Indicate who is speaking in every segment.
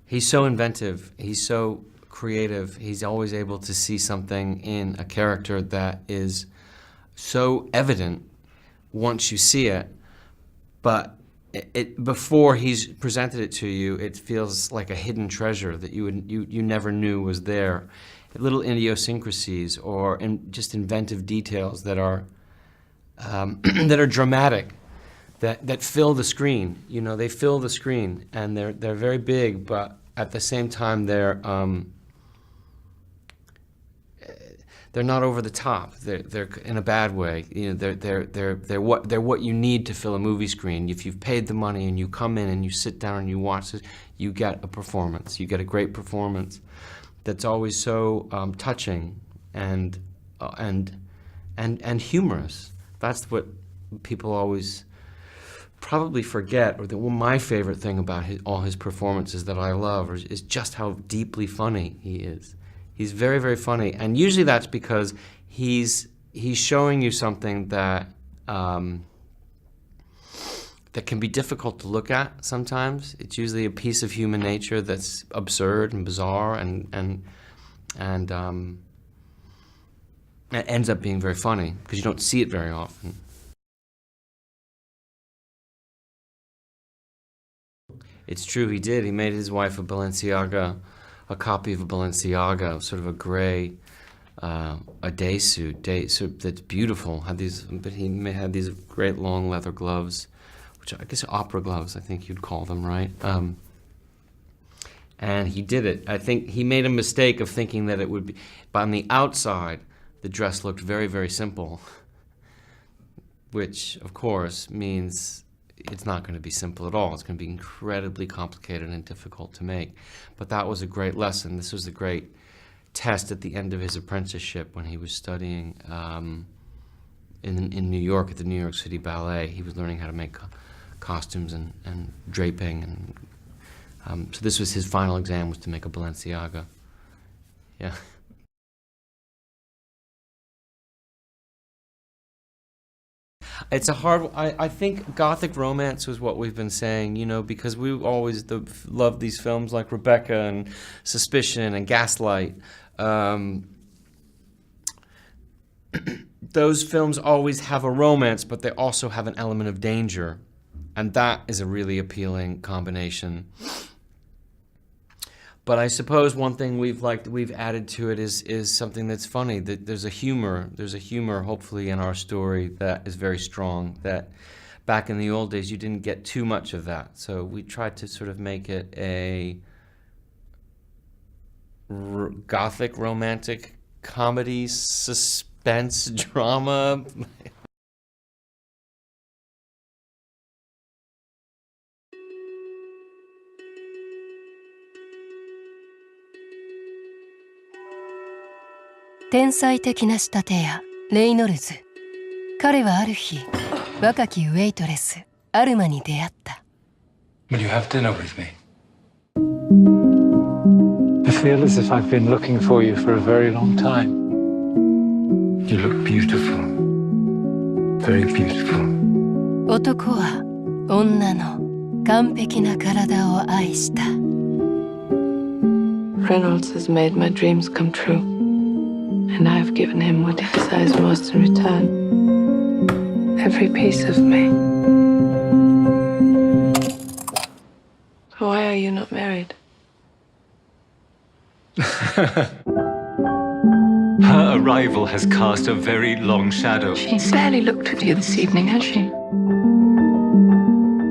Speaker 1: he's so inventive, he's so creative, he's always able to see something in a character that is so evident once you see it, but before he's presented it to you, it feels like a hidden treasure that you never knew was there. Little idiosyncrasies or just inventive details that are that are dramatic, that fill the screen. You know, they fill the screen, and they're very big, but at the same time they're not over the top. They're in a bad way. You know, they're what you need to fill a movie screen. If you've paid the money and you come in and you sit down and you watch it, you get a performance. You get a great performance that's always so touching and humorous. That's what people always probably forget, or my favorite thing about all his performances that I love is just how deeply funny he is. He's very, very funny, and usually that's because he's showing you something that that can be difficult to look at sometimes. It's usually a piece of human nature that's absurd and bizarre, and it ends up being very funny because you don't see it very often. It's true, he did. He made his wife a copy of a Balenciaga, sort of a gray, a day suit that's beautiful. But he had these great long leather gloves, which I guess opera gloves, I think you'd call them, right? And he did it. I think he made a mistake of thinking that it would be, but on the outside, the dress looked very, very simple, which, of course, means it's not going to be simple at all. It's going to be incredibly complicated and difficult to make. But that was a great lesson. This was a great test at the end of his apprenticeship when he was studying in New York at the New York City Ballet. He was learning how to make costumes and draping. And so this was his final exam, was to make a Balenciaga. Yeah. It's a hard. I think Gothic romance was what we've been saying, you know, because we always loved these films like Rebecca and Suspicion and Gaslight. Those films always have a romance, but they also have an element of danger, and that is a really appealing combination. But I suppose one thing we've added to it is something that's funny. That there's a humor hopefully in our story that is very strong. That back in the old days you didn't get too much of that. So we tried to sort of make it a Gothic romantic comedy, suspense, drama.
Speaker 2: 天才的な仕立て屋レイノルズ。彼はある日若きウェイトレスアルマに出会った。
Speaker 3: Will you have dinner with me?
Speaker 4: I feel as if I've been looking for you for a very long time.
Speaker 3: You look beautiful. Very beautiful.
Speaker 2: 男は女の完璧な体を愛した。
Speaker 5: Reynolds has made my dreams come true, and I've given him what he desires most in return. Every piece of me. Why are you not married?
Speaker 3: Her arrival has cast a very long shadow.
Speaker 5: She's barely looked at you this evening, has she?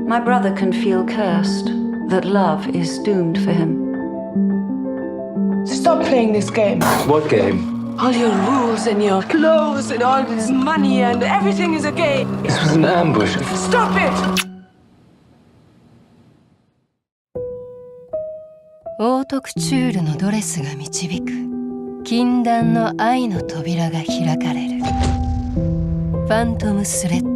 Speaker 6: My brother can feel cursed, that love is doomed for him.
Speaker 7: Stop playing this game.
Speaker 3: What game?
Speaker 7: All your rules and your clothes and all this money and everything is a game.
Speaker 3: This was an ambush.
Speaker 7: Stop it!
Speaker 2: オートクチュールのドレスが導く禁断の愛の扉が開かれる。ファントムスレッド。